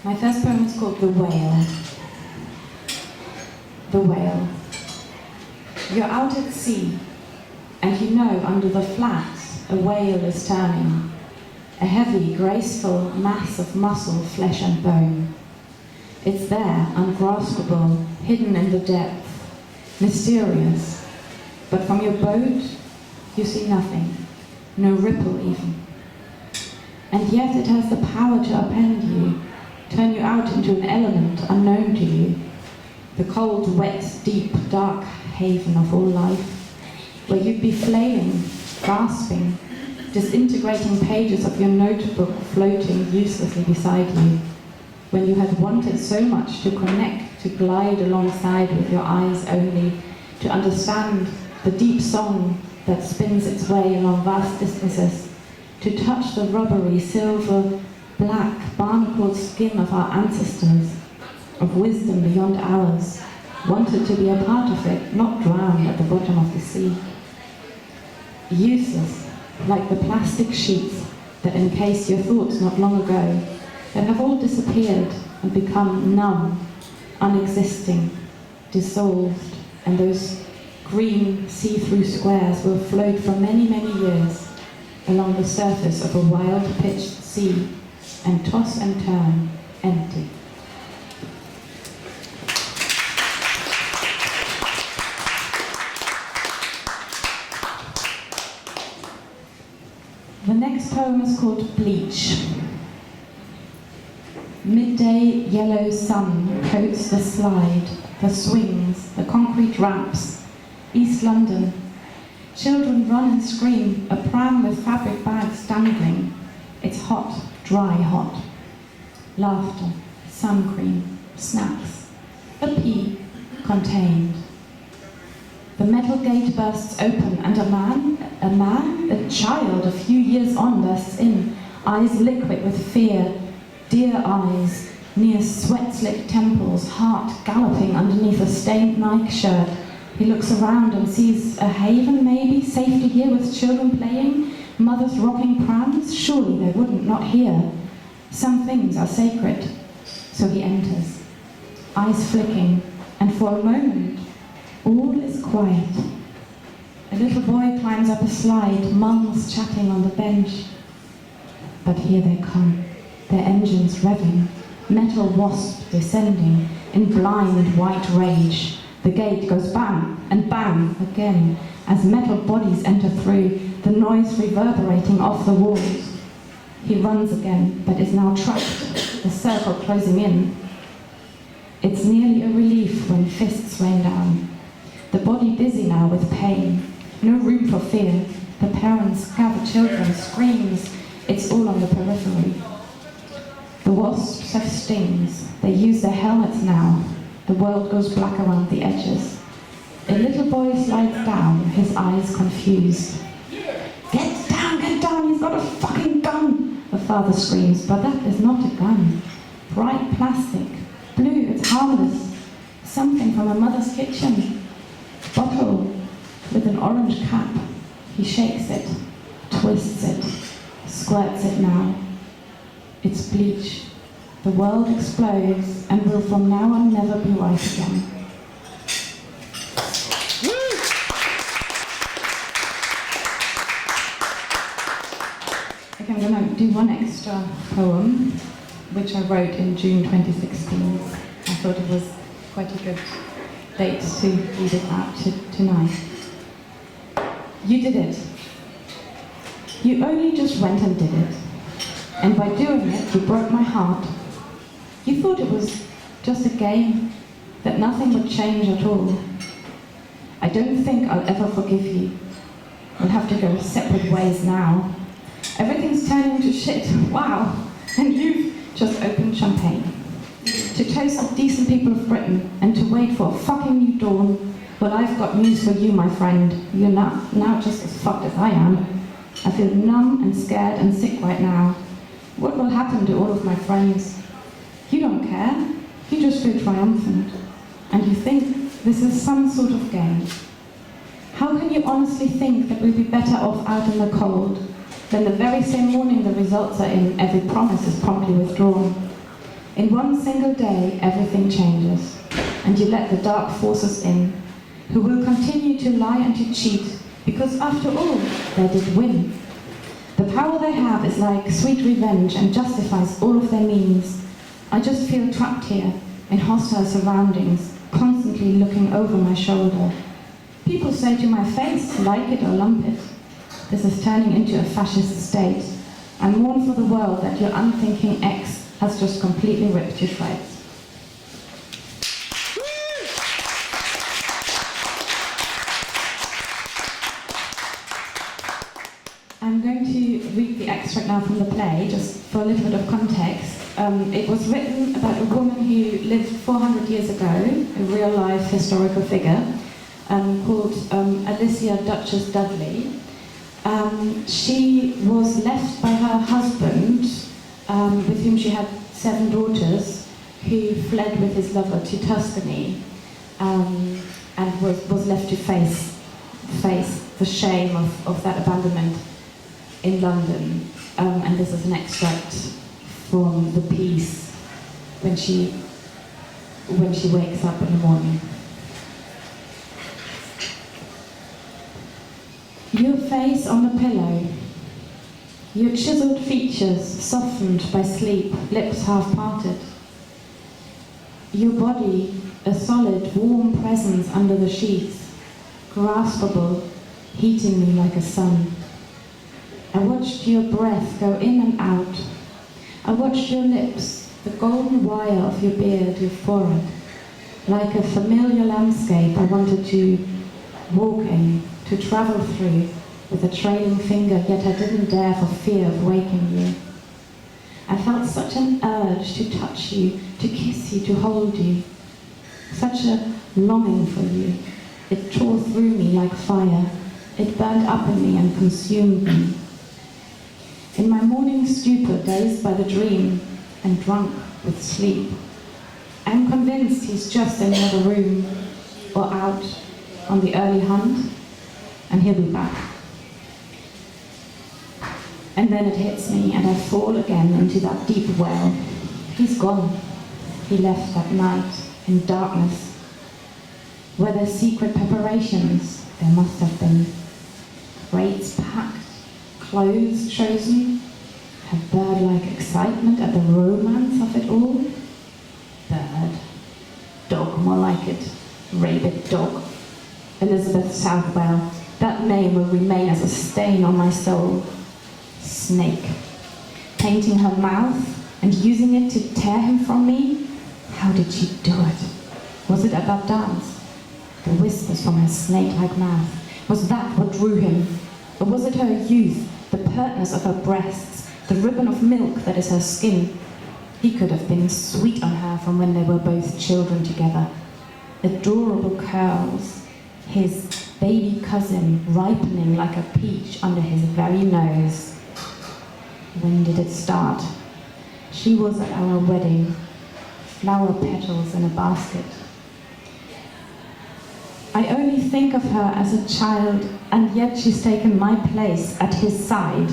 My first poem is called The Whale. The Whale. You're out at sea, and you know under the flats a whale is turning, a heavy, graceful mass of muscle, flesh and bone. It's there, ungraspable, hidden in the depth, mysterious. But from your boat, you see nothing, no ripple even. And yet it has the power to upend you, turn you out into an element unknown to you, the cold, wet, deep, dark haven of all life, where you'd be flailing, gasping, disintegrating pages of your notebook floating uselessly beside you, when you had wanted so much to connect, to glide alongside with your eyes only, to understand the deep song that spins its way along vast distances, to touch the rubbery, silver, black, barnacled skin of our ancestors, of wisdom beyond ours, wanted to be a part of it, not drowned at the bottom of the sea. Useless, like the plastic sheets that encase your thoughts not long ago, that have all disappeared and become numb, unexisting, dissolved, and those green see-through squares will float for many, many years along the surface of a wild-pitched sea and toss and turn, empty. The next poem is called Bleach. Midday yellow sun coats the slide, the swings, the concrete ramps. East London. Children run and scream, a pram with fabric bags dangling. It's hot, dry hot. Laughter, sun cream, snacks. A pea, contained. The metal gate bursts open and a child a few years on bursts in, eyes liquid with fear, deer eyes, near sweat-slicked temples, heart galloping underneath a stained Nike shirt. He looks around and sees a haven, maybe, safety here with children playing, mothers rocking prams. Surely they wouldn't, not here. Some things are sacred. So he enters, eyes flicking, and for a moment, all is quiet. A little boy climbs up a slide, mums chatting on the bench. But here they come, their engines revving, metal wasp descending in blind white rage. The gate goes bam and bam again as metal bodies enter through, the noise reverberating off the walls. He runs again, but is now trapped, the circle closing in. It's nearly a relief when fists rain down. The body dizzy now with pain, no room for fear. The parents gather children, screams, it's all on the periphery. The wasps have stings, they use their helmets now. The world goes black around the edges. A little boy slides down, his eyes confused. Get down, he's got a fucking gun! The father screams, but that is not a gun. Bright plastic, blue, it's harmless. Something from a mother's kitchen. Bottle with an orange cap. He shakes it, twists it, squirts it now. It's bleach. The world explodes and will from now on never be right again. Okay, I'm going to do one extra poem, which I wrote in June 2016. I thought it was quite a good date to read it out tonight. You did it. You only just went and did it. And by doing it, you broke my heart. You thought it was just a game, that nothing would change at all. I don't think I'll ever forgive you. We'll have to go separate ways now. Everything's turning to shit, wow. And you've just opened champagne. To toast the decent people of Britain and to wait for a fucking new dawn. Well, I've got news for you, my friend. You're now just as fucked as I am. I feel numb and scared and sick right now. What will happen to all of my friends? You don't care. You just feel triumphant. And you think this is some sort of game. How can you honestly think that we'd be better off out in the cold than the very same morning the results are in, every promise is promptly withdrawn? In one single day, everything changes, and you let the dark forces in, who will continue to lie and to cheat, because after all, they did win. The power they have is like sweet revenge and justifies all of their means. I just feel trapped here, in hostile surroundings, constantly looking over my shoulder. People say to my face, like it or lump it. This is turning into a fascist state. I mourn for the world that your unthinking ex has just completely ripped to shreds. I'm going to read the extract now from the play, just for a little bit of context. It was written about a woman who lived 400 years ago, a real-life historical figure, called Alicia Duchess Dudley. She was left by her husband, with whom she had 7 daughters, who fled with his lover to Tuscany, and was left to face the shame of that abandonment in London. And this is an extract from the piece when she wakes up in the morning. Your face on the pillow, your chiseled features softened by sleep, lips half parted. Your body, a solid, warm presence under the sheets, graspable, heating me like a sun. I watched your breath go in and out. I watched your lips, the golden wire of your beard, your forehead. Like a familiar landscape I wanted to walk in, to travel through with a trailing finger, yet I didn't dare for fear of waking you. I felt such an urge to touch you, to kiss you, to hold you. Such a longing for you. It tore through me like fire. It burned up in me and consumed me. In my morning stupor, dazed by the dream and drunk with sleep, I'm convinced he's just in the other room or out on the early hunt, and he'll be back. And then it hits me, and I fall again into that deep well. He's gone. He left that night in darkness. Were there secret preparations? There must have been. Crates packed, clothes chosen, a bird-like excitement at the romance of it all. Bird. Dog, more like it. Rabid dog. Elizabeth Southwell. That name will remain as a stain on my soul. Snake. Painting her mouth and using it to tear him from me? How did she do it? Was it at that dance? The whispers from her snake-like mouth. Was that what drew him? Or was it her youth, the pertness of her breasts, the ribbon of milk that is her skin? He could have been sweet on her from when they were both children together. Adorable curls. His baby cousin ripening like a peach under his very nose. When did it start? She was at our wedding. Flower petals in a basket. I only think of her as a child, and yet she's taken my place at his side,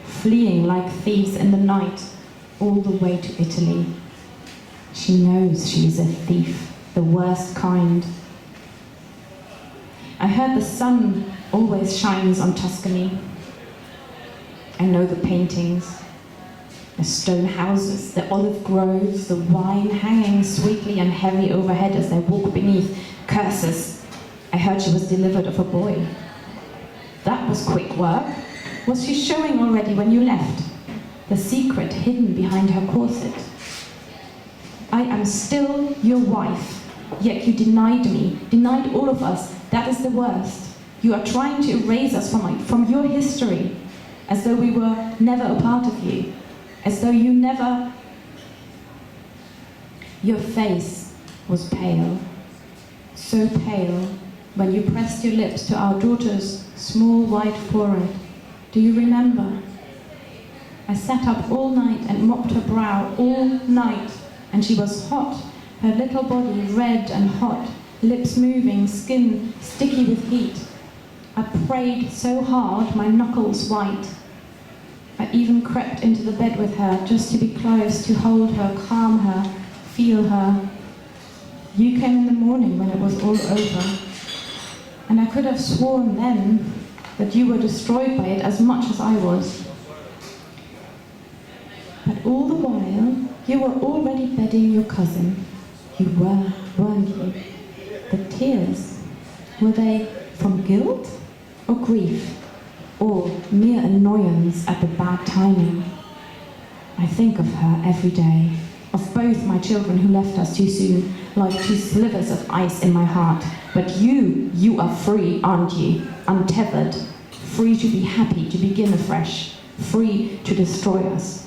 fleeing like thieves in the night, all the way to Italy. She knows she's a thief, the worst kind. I heard the sun always shines on Tuscany. I know the paintings, the stone houses, the olive groves, the wine hanging sweetly and heavy overhead as they walk beneath. Curses. I heard she was delivered of a boy. That was quick work. Was she showing already when you left? The secret hidden behind her corset. I am still your wife, yet you denied me, denied all of us. That is the worst. You are trying to erase us from your history, as though we were never a part of you, as though you never... Your face was pale, so pale, when you pressed your lips to our daughter's small white forehead. Do you remember? I sat up all night and mopped her brow all night, and she was hot, her little body red and hot, lips moving, skin sticky with heat. I prayed so hard, my knuckles white. I even crept into the bed with her, just to be close, to hold her, calm her, feel her. You came in the morning when it was all over, and I could have sworn then that you were destroyed by it as much as I was. But all the while, you were already bedding your cousin. You were, weren't you? The tears, were they from guilt or grief, or mere annoyance at the bad timing? I think of her every day, of both my children who left us too soon, like 2 slivers of ice in my heart. But you are free, aren't you? Untethered, free to be happy, to begin afresh, free to destroy us.